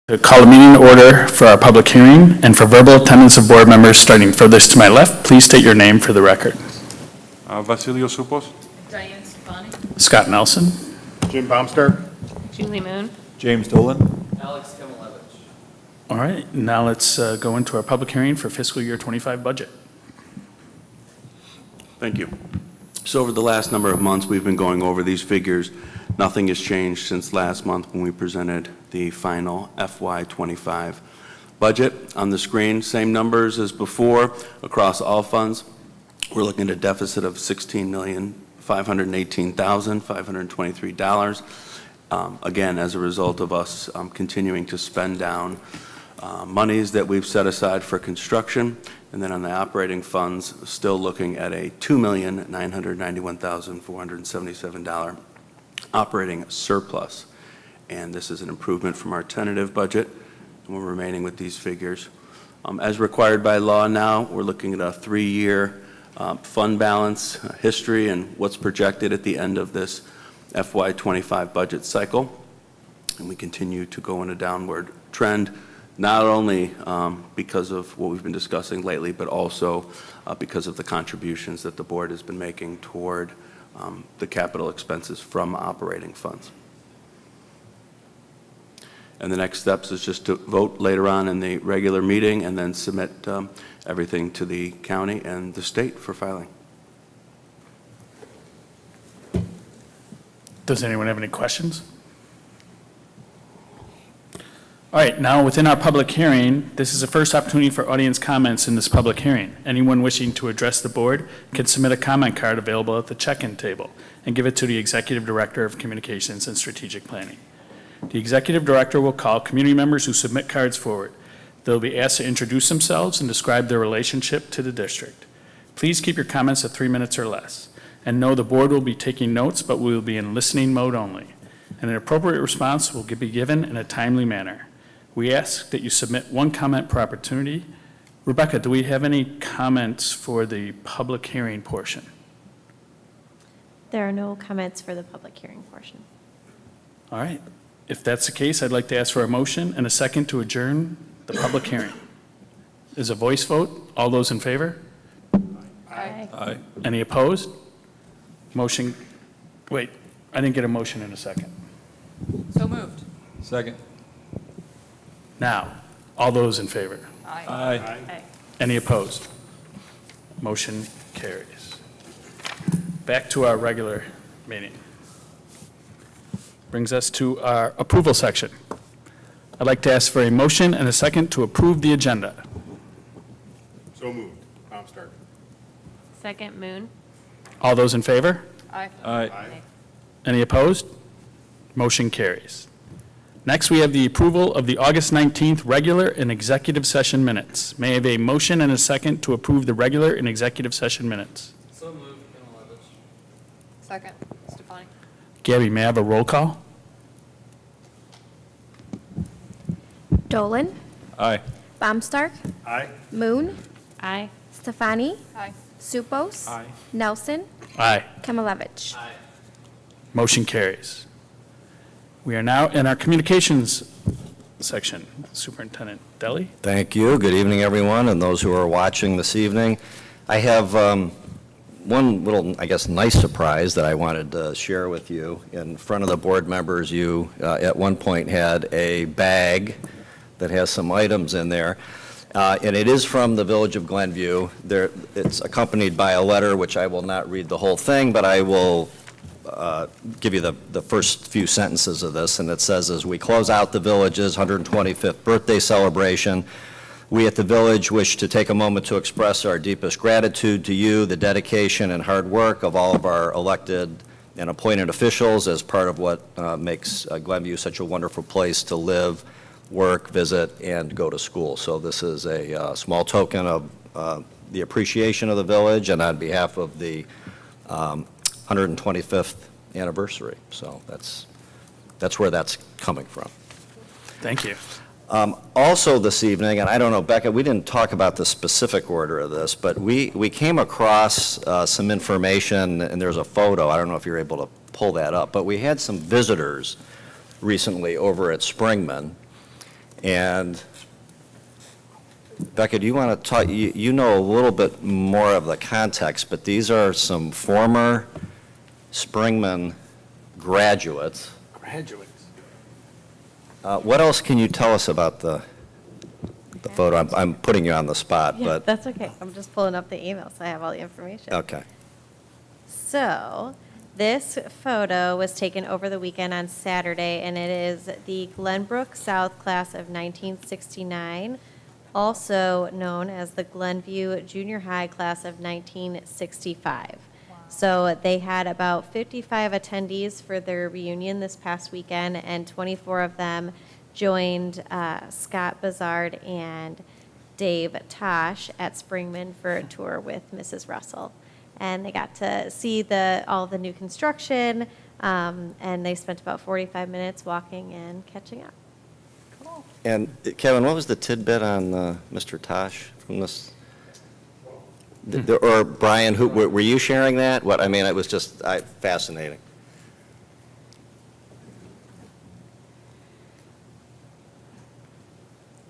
To call a meeting to order for our public hearing and for verbal attendance of board members starting furthest to my left, please state your name for the record. Vasilio Supos. Diane Stefani. Scott Nelson. Jim Baumstark. Julie Moon. James Dolan. Alex Kimelevich. All right, now let's go into our public hearing for fiscal year 25 budget. Thank you. So over the last number of months, we've been going over these figures. Nothing has changed since last month when we presented the final FY25 budget. On the screen, same numbers as before across all funds. We're looking at a deficit of $16,518,523. Again, as a result of us continuing to spend down monies that we've set aside for construction. And then on the operating funds, still looking at a $2,991,477 operating surplus. And this is an improvement from our tentative budget, and we're remaining with these figures. As required by law now, we're looking at a 3-year fund balance history and what's projected at the end of this FY25 budget cycle. And we continue to go in a downward trend, not only because of what we've been discussing lately, but also because of the contributions that the board has been making toward the capital expenses from operating funds. And the next steps is just to vote later on in the regular meeting and then submit everything to the county and the state for filing. Does anyone have any questions? All right, now within our public hearing, this is the first opportunity for audience comments in this public hearing. Anyone wishing to address the board can submit a comment card available at the check-in table and give it to the Executive Director of Communications and Strategic Planning. The Executive Director will call community members who submit cards forward. They'll be asked to introduce themselves and describe their relationship to the district. Please keep your comments at 3 minutes or less. And know the board will be taking notes, but we will be in listening mode only. And an appropriate response will be given in a timely manner. We ask that you submit one comment per opportunity. Rebecca, do we have any comments for the public hearing portion? There are no comments for the public hearing portion. All right. If that's the case, I'd like to ask for a motion and a second to adjourn the public hearing. Is a voice vote? All those in favor? Aye. Aye. Any opposed? Motion, wait, I didn't get a motion in a second. So moved. Second. Now, all those in favor? Aye. Aye. Any opposed? Motion carries. Back to our regular meeting. Brings us to our approval section. I'd like to ask for a motion and a second to approve the agenda. So moved. Baumstark. Second, Moon. All those in favor? Aye. Aye. Any opposed? Motion carries. Next, we have the approval of the August 19th regular and executive session minutes. May I have a motion and a second to approve the regular and executive session minutes? So moved, Kimelevich. Second, Stefani. Gabby, may I have a roll call? Dolan. Aye. Baumstark. Aye. Moon. Aye. Stefani. Aye. Supos. Aye. Nelson. Aye. Kimelevich. Aye. Motion carries. We are now in our communications section. Superintendent Deli. Thank you. Good evening, everyone, and those who are watching this evening. I have one little, I guess, nice surprise that I wanted to share with you. In front of the board members, you at one point had a bag that has some items in there, and it is from the Village of Glenview. It's accompanied by a letter, which I will not read the whole thing, but I will give you the first few sentences of this, and it says, as we close out the village's 125th birthday celebration, we at the village wish to take a moment to express our deepest gratitude to you, the dedication and hard work of all of our elected and appointed officials as part of what makes Glenview such a wonderful place to live, work, visit, and go to school. So this is a small token of the appreciation of the village and on behalf of the 125th anniversary. So that's where that's coming from. Thank you. Also this evening, and I don't know, Becca, we didn't talk about the specific order of this, but we came across some information, and there's a photo. I don't know if you're able to pull that up, but we had some visitors recently over at Springman, And Becca, do you want to talk, you know a little bit more of the context, but these are some former Springman graduates. Graduates. What else can you tell us about the photo? I'm putting you on the spot, Yeah, but, that's okay. I'm just pulling up the email, so I have all the information. okay. So, this photo was taken over the weekend on Saturday, and it is the Glenbrook South class of 1969, also known as the Glenview Junior High class of 1965. So they had about 55 attendees for their reunion this past weekend, and 24 of them joined Scott Bazard and Dave Tosh at Springman for a tour with Mrs. Russell. And they got to see all the new construction, and they spent about 45 minutes walking and catching up. And Kevin, what was the tidbit on Mr. Tosh from this? Or Brian, were you sharing that? What, I mean, it was just fascinating.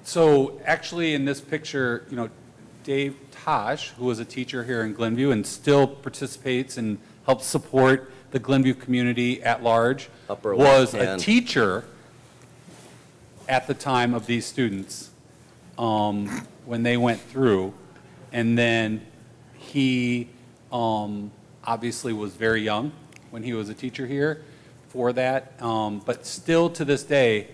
So actually, in this picture, Dave Tosh, who was a teacher here in Glenview and still participates and helps support the Glenview community at large, Upper was left a hand. teacher at the time of these students when they went through. And then he obviously was very young when he was a teacher here for that, but still to this day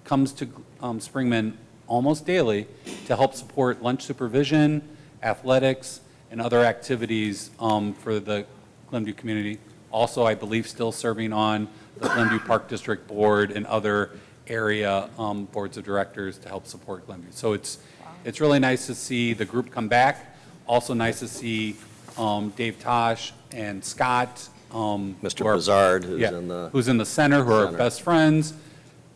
comes to Springman almost daily to help support lunch supervision, athletics, and other activities for the Glenview community. Also, I believe still serving on the Glenview Park District Board and other area boards of directors to help support Glenview. So it's really nice to see the group come back. Also nice to see Dave Tosh and Scott. Mr. who are- Bazard, who's yeah, in the who's in the center, who are center. best friends,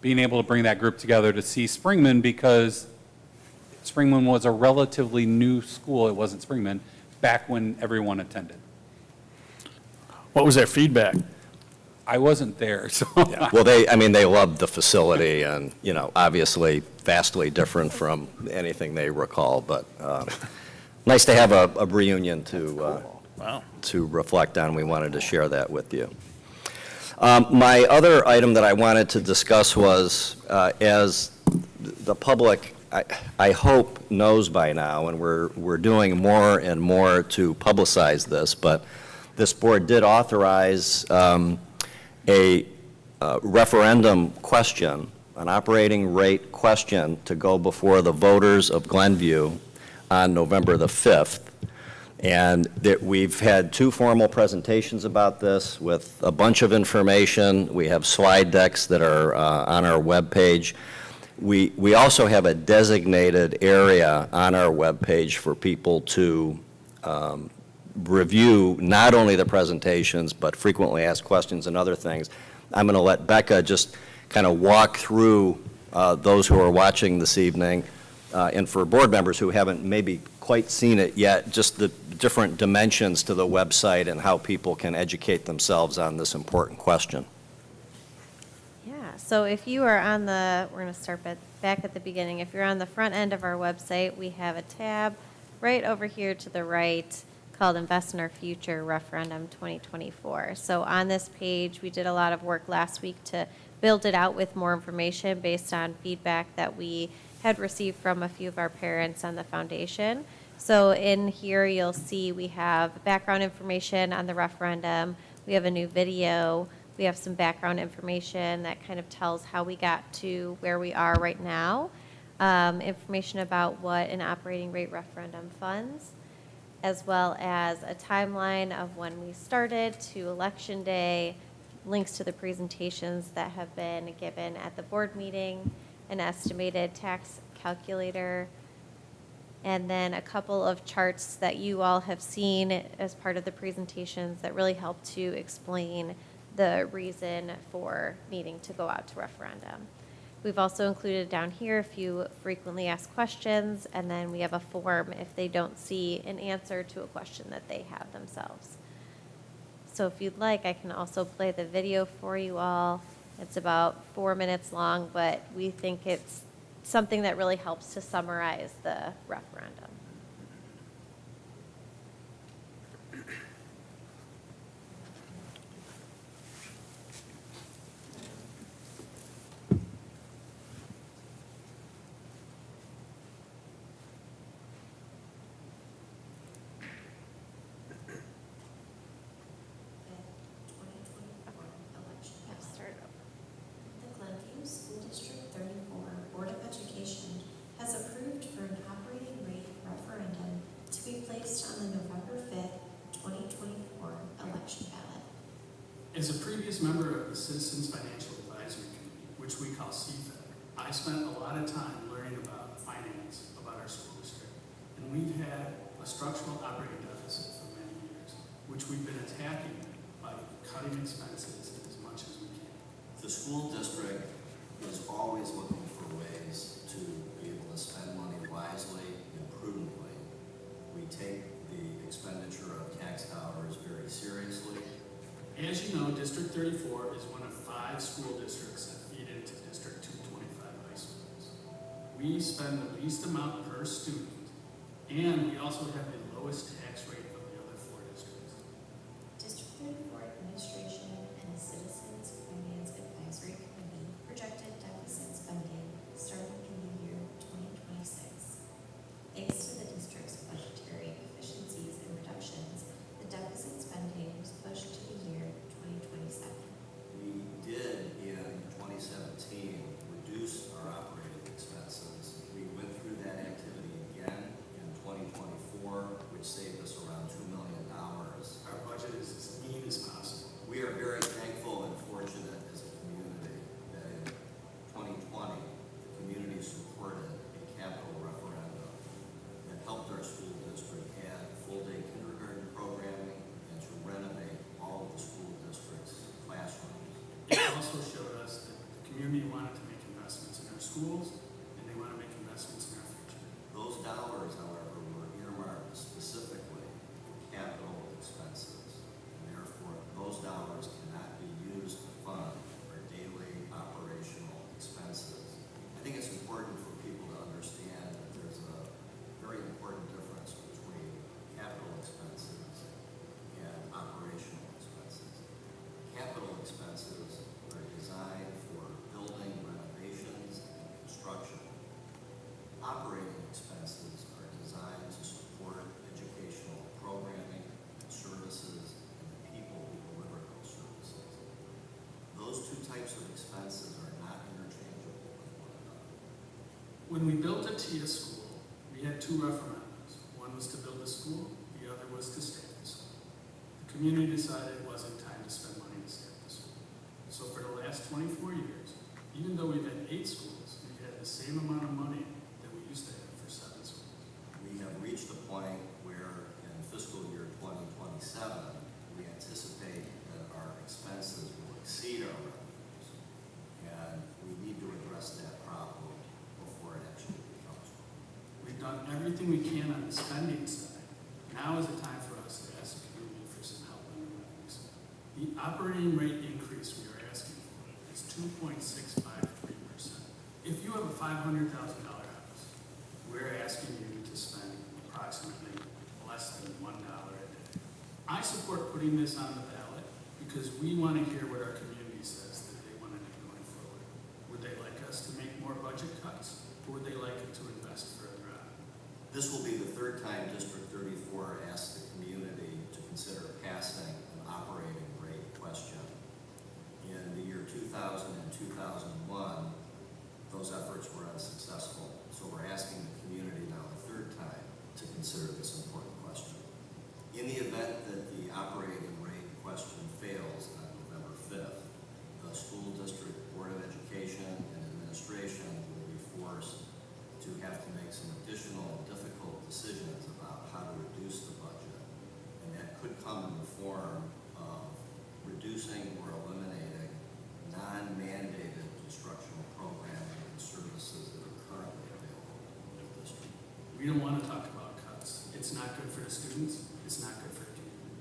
being able to bring that group together to see Springman, because Springman was a relatively new school, it wasn't Springman, back when everyone attended. What was their feedback? I wasn't there, so. Well, they loved the facility and, obviously vastly different from anything they recall, but nice to have a reunion Wow. to reflect on. We wanted to share that with you. My other item that I wanted to discuss was, as the public, I hope, knows by now, and we're doing more and more to publicize this, but this board did authorize a referendum question, an operating rate question, to go before the voters of Glenview on November the 5th. And that we've had 2 formal presentations about this with a bunch of information. We have slide decks that are on our webpage. We also have a designated area on our webpage for people to review not only the presentations, but frequently asked questions and other things. I'm going to let Becca just kind of walk through those who are watching this evening, and for board members who haven't maybe quite seen it yet, just the different dimensions to the website and how people can educate themselves on this important question. Yeah, so if you are on we're going to start back at the beginning. If you're on the front end of our website, we have a tab right over here to the right called Invest in Our Future Referendum 2024. So on this page, we did a lot of work last week to build it out with more information based on feedback that we had received from a few of our parents on the foundation. So in here, you'll see we have background information on the referendum. We have a new video. We have some background information that kind of tells how we got to where we are right now. Information about what an operating rate referendum funds, as well as a timeline of when we started to Election Day, links to the presentations that have been given at the board meeting, an estimated tax calculator, and then a couple of charts that you all have seen as part of the presentations that really help to explain the reason for needing to go out to referendum. We've also included down here a few frequently asked questions, and then we have a form if they don't see an answer to a question that they have themselves. So if you'd like, I can also play the video for you all. It's about 4 minutes long, but we think it's something that really helps to summarize the referendum. Start over. The Glenview School District 34 Board of Education has approved for an operating rate referendum to be placed on the November 5th, 2024 election ballot. As a previous member of the Citizens Financial Advisory Committee, which we call CFAC, I spent a lot of time learning about finance, about our school district. And we've had a structural operating deficit for many years, which we've been attacking by cutting expenses as much as we can. The school district is always looking for ways to be able to spend money wisely and prudently. We take the expenditure of tax dollars very seriously. As you know, District 34 is one of 5 school districts that feed into District 225 high schools. We spend the least amount per student, and we also have the lowest tax rate of the other 4 districts. District 34 Administration and the Citizens Finance Advisory Committee projected deficit spending starting in the year 2026. Thanks to the district's budgetary efficiencies and reductions, the deficit spending was pushed to the year 2027. We did in 2017 reduce our operating expenses. We went through that activity again in 2024, which saved us around $2 million. Our budget is as lean as possible. We are very thankful and fortunate as a community that in 2020, the community supported a capital referendum that helped our school district add full-day kindergarten programming and to renovate all of the school district's classrooms. It also showed us that the community wanted to make investments in our schools, and they want to make investments in our future. Those dollars, however, were earmarked specifically for capital expenses, and therefore those dollars cannot be used to fund our daily operational expenses. I think it's important for people to understand that there's a very important difference between capital expenses and operational expenses. Capital expenses are designed for building renovations and construction. Operating expenses are designed to support educational programming and services and the people who deliver those services. Those 2 types of expenses are not interchangeable with one another. When we built a TIA school, we had 2 referendums. One was to build a school, the other was to staff the school. The community decided it wasn't time to spend money to staff the school. So for the last 24 years, even though we've had 8 schools, we've had the same amount of money that we used to have for 7 schools. We have reached a point where in fiscal year 2027, we anticipate that our expenses will exceed our revenues. And we need to address that problem before it actually becomes one. We've done everything we can on the spending side. Now is the time for us to ask the community for some help on the revenue side. The operating rate increase we are asking for is 2.653%. If you have a $500,000 house, we're asking you to spend approximately less than $1 a day. I support putting this on the ballot because we want to hear what our community says that they want to do going forward. Would they like us to make more budget cuts, or would they like it to invest further on? This will be the 3rd time District 34 asked the community to consider passing an operating rate question. In the year 2000 and 2001, those efforts were unsuccessful. So we're asking the community now a 3rd time to consider this important question. In the event that the operating rate question fails on November 5th, the school district board of education and administration will be forced to have to make some additional difficult decisions about how to reduce the budget. And that could come in the form of reducing or eliminating non-mandated instructional programming and services that are currently available in the district. We don't want to talk about cuts. It's not good for the students. It's not good for the community.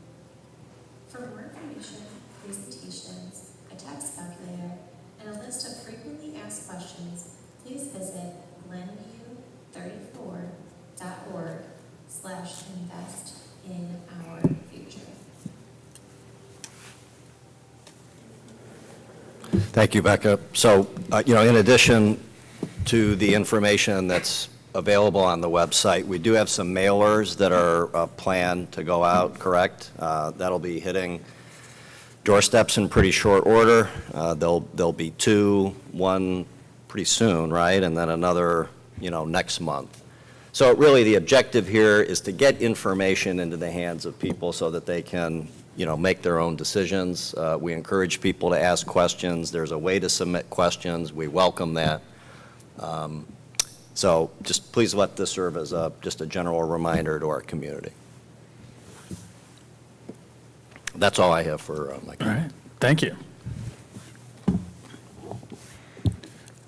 For more information, presentations, a tax calculator, and a list of frequently asked questions, please visit glenview34.org/invest in our future. Thank you, Becca. So, in addition to the information that's available on the website, we do have some mailers that are planned to go out, correct? That'll be hitting doorsteps in pretty short order. There'll be two, one pretty soon, right? And then another, next month. So really, the objective here is to get information into the hands of people so that they can, make their own decisions. We encourage people to ask questions. There's a way to submit questions. We welcome that. So just please let this serve as just a general reminder to our community. That's all I have for my All right, thank you. All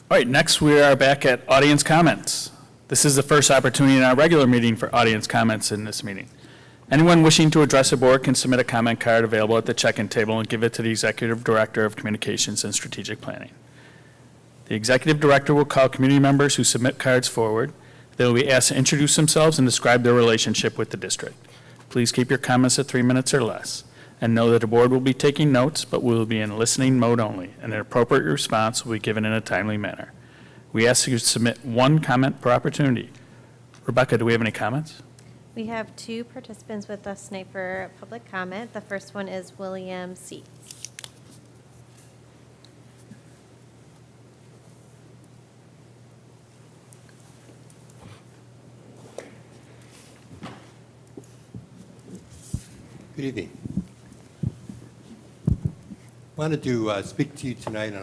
right, next we are back at audience comments. This is the first opportunity in our regular meeting for audience comments in this meeting. Anyone wishing to address the board can submit a comment card available at the check-in table and give it to the Executive Director of Communications and Strategic Planning. The Executive Director will call community members who submit cards forward. They will be asked to introduce themselves and describe their relationship with the district. Please keep your comments at 3 minutes or less. And know that the board will be taking notes, but will be in listening mode only, and an appropriate response will be given in a timely manner. We ask you to submit one comment per opportunity. Rebecca, do we have any comments? We have two participants with us tonight for public comment. The first one is William Seats. Good evening. Wanted to speak to you tonight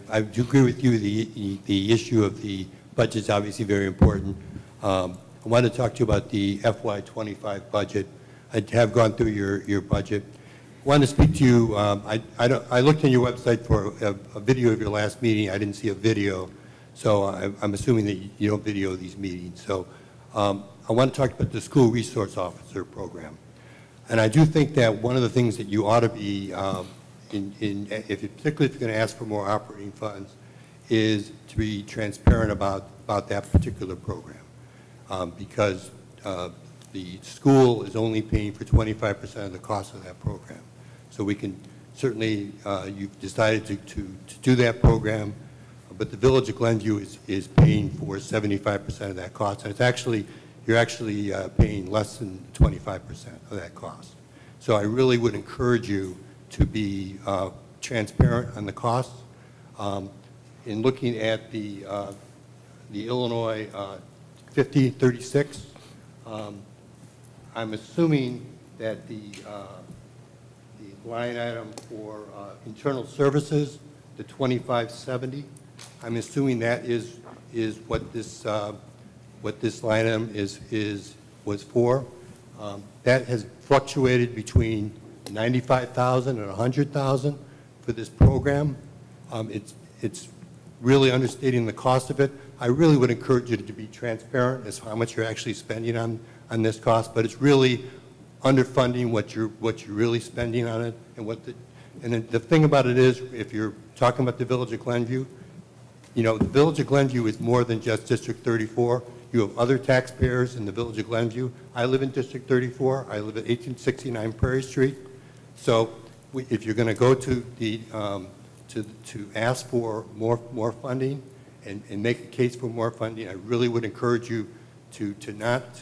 I do agree with you, the issue of the budget is obviously very important. I want to talk to you about the FY25 budget. I have gone through your budget. I want to speak to you, I looked on your website for a video of your last meeting. I didn't see a video, so I'm assuming that you don't video these meetings. So I want to talk about the School Resource Officer Program. And I do think that one of the things that you ought to be, particularly if you're going to ask for more operating funds, is to be transparent about that particular program. Because the school is only paying for 25% of the cost of that program. So we can certainly, you've decided to do that program, but the Village of Glenview is paying for 75% of that cost. And it's actually, you're actually paying less than 25% of that cost. So I really would encourage you to be transparent on the costs. In looking at the Illinois 5036, I'm assuming that the line item for internal services, the 2570, I'm assuming that is what this line item was for. That has fluctuated between $95,000 and $100,000 for this program. It's really understating the cost of it. I really would encourage you to be transparent as to how much you're actually spending on this cost, but it's really underfunding what you're really spending on it. And the thing about it is, if you're talking about the Village of Glenview, the Village of Glenview is more than just District 34. You have other taxpayers in the Village of Glenview. I live in District 34. I live at 1869 Prairie Street. So if you're going to go to the to ask for more funding and make a case for more funding, I really would encourage you to not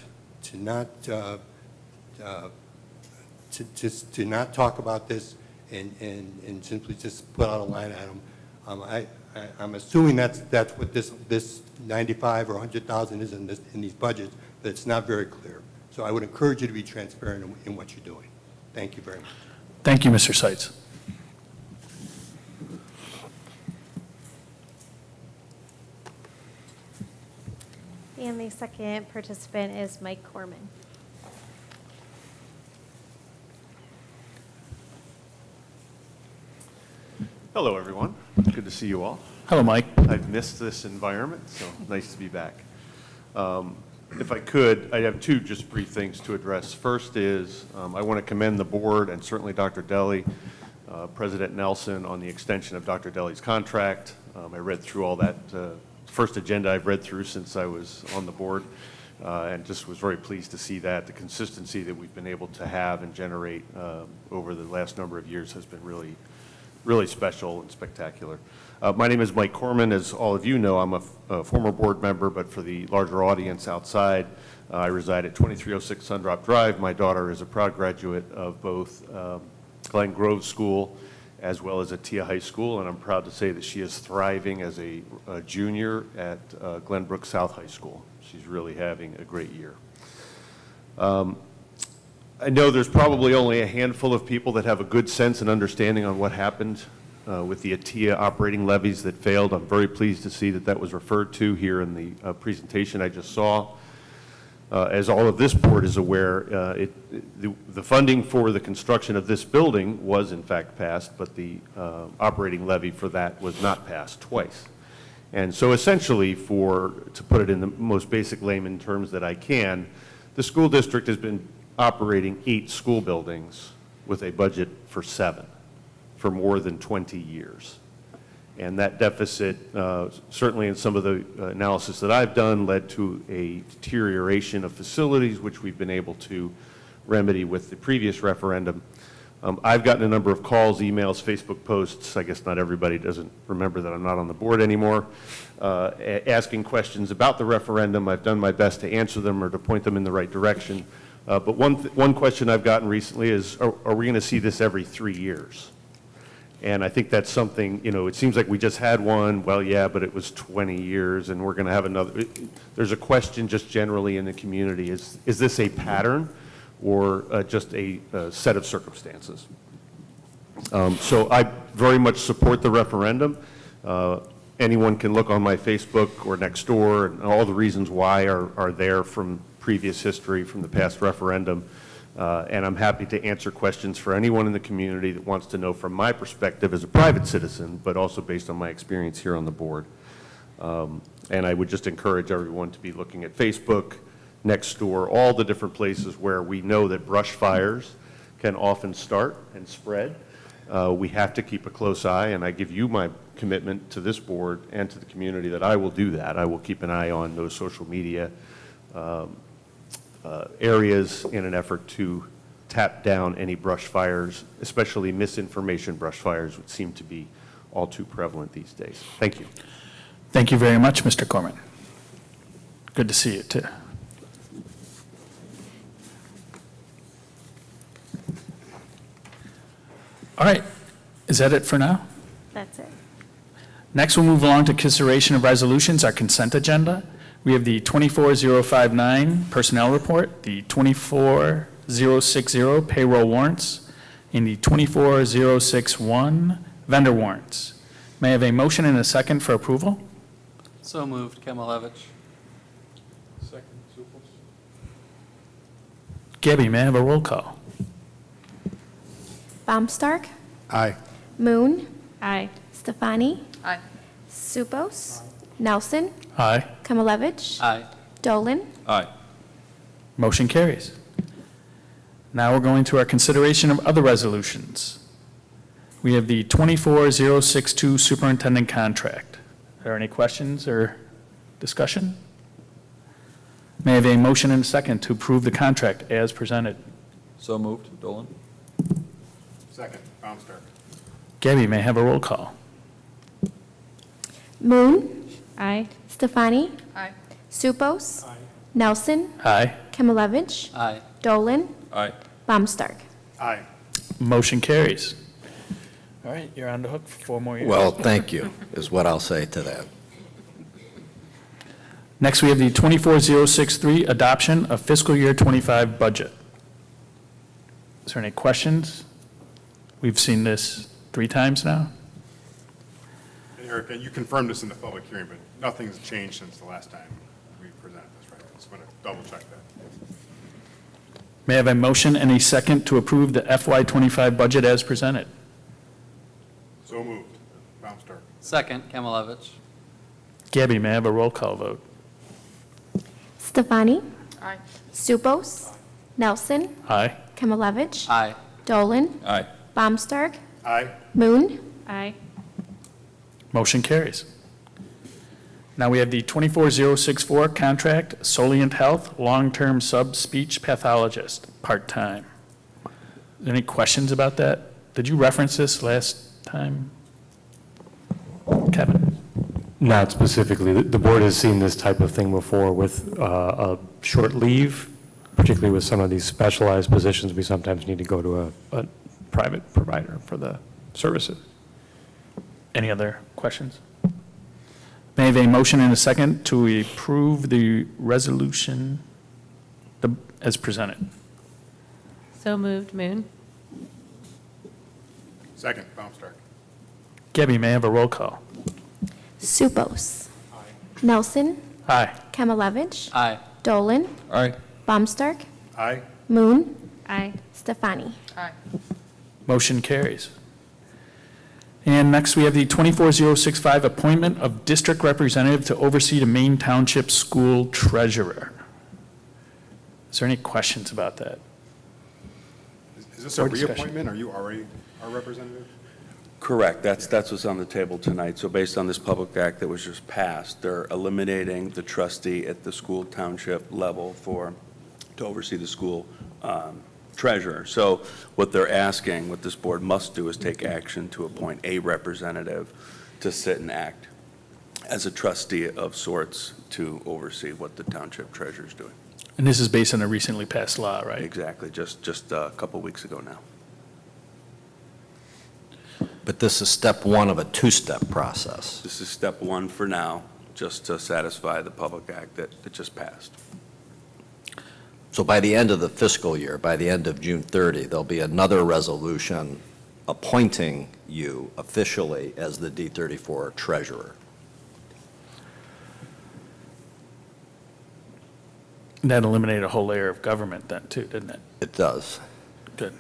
talk about this and simply just put out a line item. I'm assuming that's what this 95 or 100,000 is in these budgets, but it's not very clear. So I would encourage you to be transparent in what you're doing. Thank you very much. Thank you, Mr. Seitz. And the second participant is Mike Corman. Hello, everyone. Good to see you all. Hello, Mike. I've missed this environment, so nice to be back. If I could, I have two just brief things to address. First is I want to commend the board and certainly Dr. Deli, President Nelson, on the extension of Dr. Deli's contract. I read through all that, first agenda I've read through since I was on the board, and just was very pleased to see that. The consistency that we've been able to have and generate over the last number of years has been really, really special and spectacular. My name is Mike Corman. As all of you know, I'm a former board member, but for the larger audience outside, I reside at 2306 Sundrop Drive. My daughter is a proud graduate of both Glen Grove School as well as Atia High School, and I'm proud to say that she is thriving as a junior at Glenbrook South High School. She's really having a great year. I know there's probably only a handful of people that have a good sense and understanding on what happened with the Atia operating levies that failed. I'm very pleased to see that that was referred to here in the presentation I just saw. As all of this board is aware, the funding for the construction of this building was in fact passed, but the operating levy for that was not passed twice. And so essentially, to put it in the most basic layman terms that I can, the school district has been operating 8 school buildings with a budget for 7 for more than 20 years. And that deficit, certainly in some of the analysis that I've done, led to a deterioration of facilities, which we've been able to remedy with the previous referendum. I've gotten a number of calls, emails, Facebook posts. I guess not everybody doesn't remember that I'm not on the board anymore, asking questions about the referendum. I've done my best to answer them or to point them in the right direction. But one question I've gotten recently is, are we going to see this every 3 years? And I think that's something, it seems like we just had one. Well, yeah, but it was 20 years, and we're going to have another. There's a question just generally in the community, is this a pattern or just a set of circumstances? So I very much support the referendum. Anyone can look on my Facebook or Nextdoor, and all the reasons why are there from previous history from the past referendum. And I'm happy to answer questions for anyone in the community that wants to know from my perspective as a private citizen, but also based on my experience here on the board. And I would just encourage everyone to be looking at Facebook, Nextdoor, all the different places where we know that brush fires can often start and spread. We have to keep a close eye, and I give you my commitment to this board and to the community that I will do that. I will keep an eye on those social media areas in an effort to tap down any brush fires, especially misinformation brush fires, which seem to be all too prevalent these days. Thank you. Thank you very much, Mr. Corman. Good to see you, too. All right, is that it for now? That's it. Next, we'll move along to consideration of resolutions, our consent agenda. We have the 24059 personnel report, the 24060 payroll warrants, and the 24061 vendor warrants. May I have a motion and a second for approval? So moved, Kemalevich. Second, Supos. Gabby, may I have a roll call? Baumstark, Aye. Moon, Aye. Stefani, Aye. Supos, Nelson, Aye. Kamalevich, Aye. Dolan, Aye. Motion carries. Now we're going to our consideration of other resolutions. We have the 24062 superintendent contract. Are there any questions or discussion? May I have a motion and a second to approve the contract as presented? So moved, Dolan. Second, Baumstark. Gabby, may I have a roll call? Moon, Aye. Stefani, Aye. Supos, Nelson, Aye. Kamalevich, Aye. Dolan, Aye. Baumstark. Aye. Motion carries. All right, you're on the hook for 4 more years. Well, thank you, is what I'll say to that. Next, we have the 24063 adoption of fiscal year 25 budget. Is there any questions? We've seen this 3 times now. And Erica, you confirmed this in the public hearing, but nothing's changed since the last time we presented this, right? Just want to double check that. May I have a motion and a second to approve the FY25 budget as presented? So moved. Baumstark. Second, Kemalevich. Gabby, may I have a roll call vote? Stefani, Aye. Supos, Nelson, Aye. Kamalevich, Aye. Dolan, Aye. Baumstark, Aye. Moon, Aye. Motion carries. Now we have the 24064 contract, Solient Health, long-term sub-speech pathologist, part-time. Any questions about that? Did you reference this last time? Kevin? Not specifically. The board has seen this type of thing before with a short leave, particularly with some of these specialized positions. We sometimes need to go to a private provider for the services. Any other questions? May I have a motion and a second to approve the resolution as presented? So moved. Moon. Second, Baumstark. Gabby, may I have a roll call? Supos. Nelson. Aye. Kamalevich. Aye. Dolan. Aye. Baumstark. Aye. Moon. Aye. Stefani. Aye. Motion carries. And next, we have the 24065 appointment of district representative to oversee the Maine Township School Treasurer. Is there any questions about that? Is this a Or discussion. reappointment? Are you already our representative? Correct. That's what's on the table tonight. So based on this public act that was just passed, they're eliminating the trustee at the school township level to oversee the school treasurer. So what they're asking, what this board must do, is take action to appoint a representative to sit and act as a trustee of sorts to oversee what the township treasurer is doing. And this is based on a recently passed law, right? Exactly, just a couple weeks ago now. But this is step one of a two-step process. This is step one for now, just to satisfy the public act that just passed. So by the end of the fiscal year, by the end of June 30, there'll be another resolution appointing you officially as the D34 treasurer. That eliminated a whole layer of government then too, didn't it? It does. Good.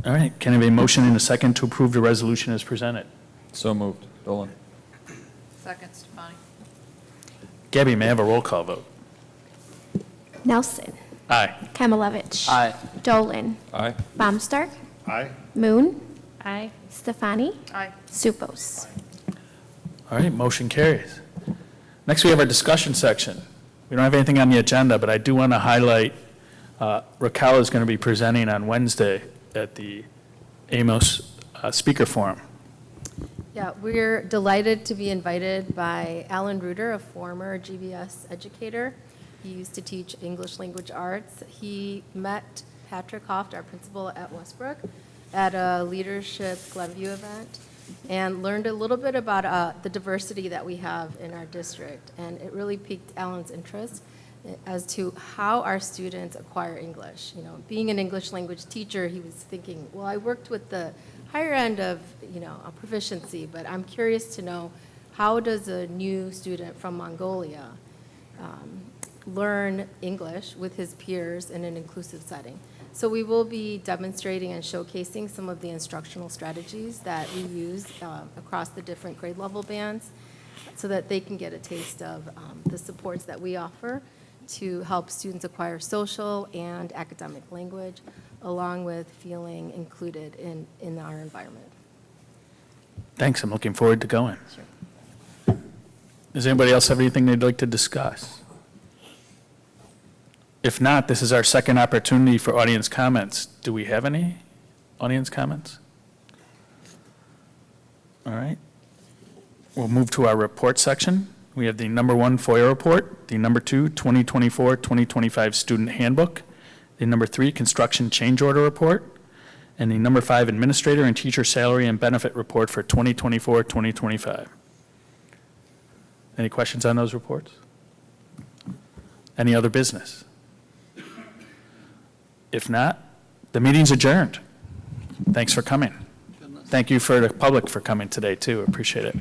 All right, can I have a motion and a second to approve the resolution as presented? So moved. Dolan. Second. Stefani. Gabby, may I have a roll call vote? Nelson. Aye. Kamalevich. Aye. Dolan. Aye. Baumstark. Aye. Moon. Aye. Stefani. Aye. Supos. All right, motion carries. Next, we have our discussion section. We don't have anything on the agenda, but I do want to highlight, Raquel is going to be presenting on Wednesday at the Amos Speaker Forum. Yeah, we're delighted to be invited by Alan Reuter, a former GBS educator. He used to teach English language arts. He met Patrick Hoft, our principal at Westbrook, at a leadership Glenview event and learned a little bit about the diversity that we have in our district. And it really piqued Alan's interest as to how our students acquire English. You know, being an English language teacher, he was thinking, well, I worked with the higher end of, a proficiency, but I'm curious to know, how does a new student from Mongolia learn English with his peers in an inclusive setting? So we will be demonstrating and showcasing some of the instructional strategies that we use across the different grade level bands so that they can get a taste of the supports that we offer to help students acquire social and academic language, along with feeling included in our environment. Thanks, I'm looking forward to going. Sure. Does anybody else have anything they'd like to discuss? If not, this is our second opportunity for audience comments. Do we have any audience comments? All right. We'll move to our report section. We have the number 1 FOIA report, the number 2 2024-2025 student handbook, the number 3 construction change order report, and the number 5 administrator and teacher salary and benefit report for 2024-2025. Any questions on those reports? Any other business? If not, the meeting's adjourned. Thanks for coming. Thank you for the public for coming today, too. Appreciate it.